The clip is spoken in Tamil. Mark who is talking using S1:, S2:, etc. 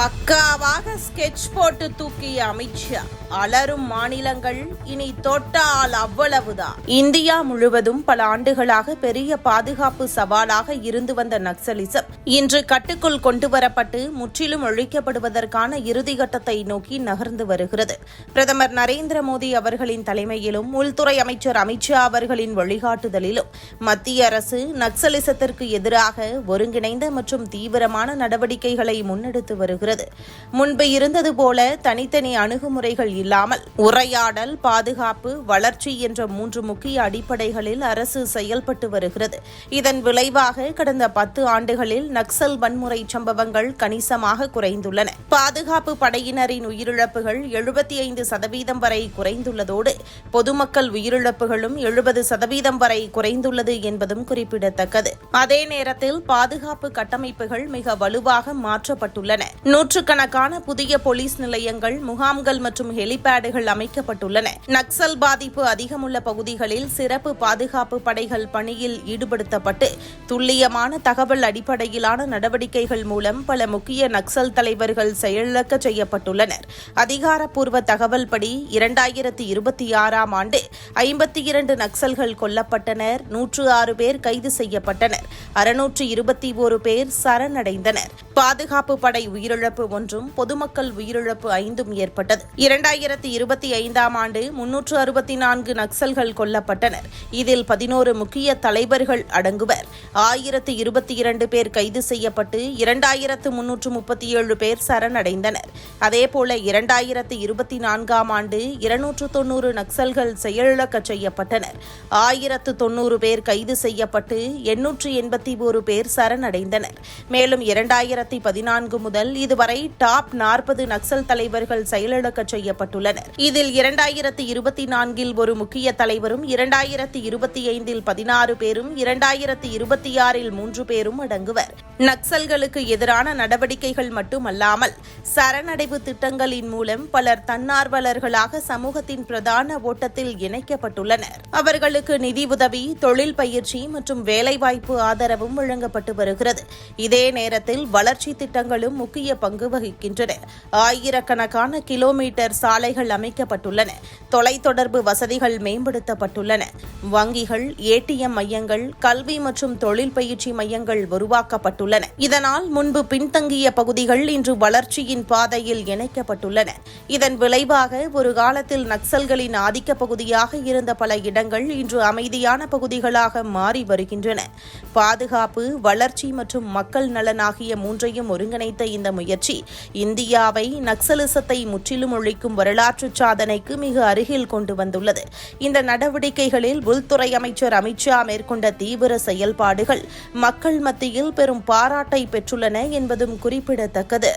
S1: பக்காவாக ஸ்கெட்ச் போட்டு தூக்கிய அமித்ஷா. அலரும் மாநிலங்கள் இனி தொட்டால் அவ்வளவுதான். இந்தியா முழுவதும் பல ஆண்டுகளாக பெரிய பாதுகாப்பு சவாலாக இருந்து வந்த நக்சலிசம் இன்று கட்டுக்குள் கொண்டுவரப்பட்டு முற்றிலும் ஒழிக்கப்படுவதற்கான இறுதிக்கட்டத்தை நோக்கி நகர்ந்து வருகிறது. பிரதமர் நரேந்திர மோடி அவர்களின் தலைமையிலும் உள்துறை அமைச்சர் அமித்ஷா அவர்களின் வழிகாட்டுதலிலும் மத்திய அரசு நக்சலிசத்திற்கு எதிராக ஒருங்கிணைந்த மற்றும் தீவிரமான நடவடிக்கைகளை முன்னெடுத்து வருகிறது. முன்பு இருந்தது போல தனித்தனி அணுகுமுறைகள் இல்லாமல் உரையாடல், பாதுகாப்பு, வளர்ச்சி என்ற 3 முக்கிய அடிப்படைகளில் அரசு செயல்பட்டு வருகிறது. இதன் விளைவாக கடந்த 10 ஆண்டுகளில் நக்சல் வன்முறை சம்பவங்கள் கணிசமாக குறைந்துள்ளன. பாதுகாப்பு படையினரின் உயிரிழப்புகள் 75% வரை குறைந்துள்ளதோடு பொதுமக்கள் உயிரிழப்புகளும் 70% வரை குறைந்துள்ளது என்பதும் குறிப்பிடத்தக்கது. அதே நேரத்தில் பாதுகாப்பு கட்டமைப்புகள் மிக வலுவாக மாற்றப்பட்டுள்ளன. நூற்றுக்கணக்கான புதிய போலீஸ் நிலையங்கள், முகாம்கள் மற்றும் ஹெலிபேடுகள் அமைக்கப்பட்டுள்ளன. நக்சல் பாதிப்பு அதிகமுள்ள பகுதிகளில் சிறப்பு பாதுகாப்பு படைகள் பணியில் ஈடுபடுத்தப்பட்டு துல்லியமான தகவல் அடிப்படையிலான நடவடிக்கைகள் மூலம் பல முக்கிய நக்சல் தலைவர்கள் செயலிழக்க செய்யப்பட்டுள்ளனர். அதிகாரப்பூர்வ தகவல் படி 2026ஆம் ஆண்டு 52 நக்சல்கள் கொல்லப்பட்டனர், 106 பேர் கைது செய்யப்பட்டனர், 621 பேர் சரணடைந்தனர். பாதுகாப்பு படை உயிரிழப்பு 1, பொதுமக்கள் உயிரிழப்பு 5 ஏற்பட்டது. 2025ஆம் ஆண்டு 364 நக்சல்கள் கொல்லப்பட்டனர். இதில் 11 முக்கிய தலைவர்கள் அடங்குவர். 1022 பேர் கைது செய்யப்பட்டு 2337 பேர் சரணடைந்தனர். அதேபோல 2024ஆம் ஆண்டு 290 நக்சல்கள் செயலிழக்க செய்யப்பட்டனர். 1090 பேர் கைது செய்யப்பட்டு 881 பேர் சரணடைந்தனர். மேலும் 2014 முதல் இதுவரை டாப் 40 நக்சல் தலைவர்கள் செயலிழக்க செய்யப்பட்டுள்ளனர். இதில் 2024இல் ஒரு முக்கிய தலைவரும், 2025இல் 16 பேரும், 2026இல் 3 பேரும் அடங்குவர். நக்சல்களுக்கு எதிரான நடவடிக்கைகள் மட்டுமல்லாமல் சரணடைவு திட்டங்களின் மூலம் பலர் தன்னார்வலர்களாக சமூகத்தின் பிரதான ஓட்டத்தில் இணைக்கப்பட்டுள்ளனர். அவர்களுக்கு நிதி உதவி, தொழில் பயிற்சி மற்றும் வேலைவாய்ப்பு ஆதரவும் வழங்கப்பட்டு வருகிறது. இதே நேரத்தில் வளர்ச்சி திட்டங்களும் முக்கிய பங்கு வகிக்கின்றன. ஆயிரக்கணக்கான கிலோமீட்டர் சாலைகள் அமைக்கப்பட்டுள்ளன, தொலைத்தொடர்பு வசதிகள் மேம்படுத்தப்பட்டுள்ளன, வங்கிகள், ஏடிஎம் மையங்கள், கல்வி மற்றும் தொழில் பயிற்சி மையங்கள் உருவாக்கப்பட்டுள்ளன. இதனால் முன்பு பின்தங்கிய பகுதிகள் இன்று வளர்ச்சியின் பாதையில் இணைக்கப்பட்டுள்ளன. இதன் விளைவாக ஒரு காலத்தில் நக்சல்களின் ஆதிக்க பகுதியாக இருந்த பல இடங்கள் இன்று அமைதியான பகுதிகளாக மாறி வருகின்றன. பாதுகாப்பு, வளர்ச்சி மற்றும் மக்கள் நலன் ஆகிய 3ஐயும் ஒருங்கிணைத்த இந்த முயற்சி இந்தியாவை நக்சலிசத்தை முற்றிலும் ஒழிக்கும் வரலாற்று சாதனைக்கு மிக அருகில் கொண்டு வந்துள்ளது. இந்த நடவடிக்கைகளில் உள்துறை அமைச்சர் அமித்ஷா மேற்கொண்ட தீவிர செயல்பாடுகள் மக்கள் மத்தியில் பெரும் பாராட்டை பெற்றுள்ளன என்பதும் குறிப்பிடத்தக்கது.